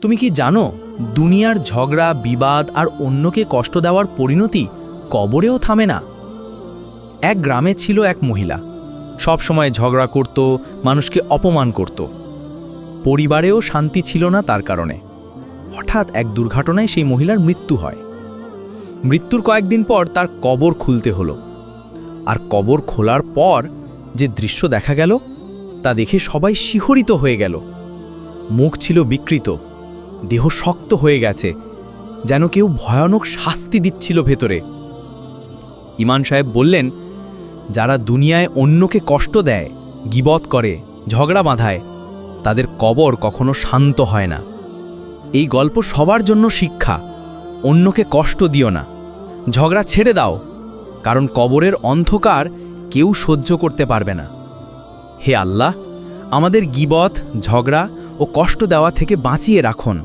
তুমি কি জানো, দুনিয়ার ঝগড়া, বিবাদ আর অন্যকে কষ্ট দেওয়ার পরিণতি কবরেও থামে না। এক গ্রামে ছিল এক মহিলা, সব সময় ঝগড়া করত, মানুষকে অপমান করত। পরিবারেও শান্তি ছিল না তার কারণে। হঠাৎ এক দুর্ঘটনায় সেই মহিলার মৃত্যু হয়। মৃত্যুর কয়েকদিন পর তার কবর খুলতে হলো। আর কবর খোলার পর যে দৃশ্য দেখা গেল, তা দেখে সবাই শিহরিত হয়ে গেল। মুখ ছিল বিকৃত, দেহ শক্ত হয়ে গেছে, যেন কেউ ভয়ানক শাস্তি দিচ্ছিল ভেতরে। ইমাম সাহেব বললেন, যারা দুনিয়ায় অন্যকে কষ্ট দেয়, গীবত করে, ঝগড়া বাঁধায়, তাদের কবর কখনো শান্ত হয় না। এই গল্প সবার জন্য শিক্ষা। অন্যকে কষ্ট দিও না, ঝগড়া ছেড়ে দাও, কারণ কবরের অন্ধকার কেউ সহ্য করতে পারবে না। হে আল্লাহ, আমাদের গীবত, ঝগড়া ও কষ্ট দেওয়া থেকে বাঁচিয়ে রাখুন।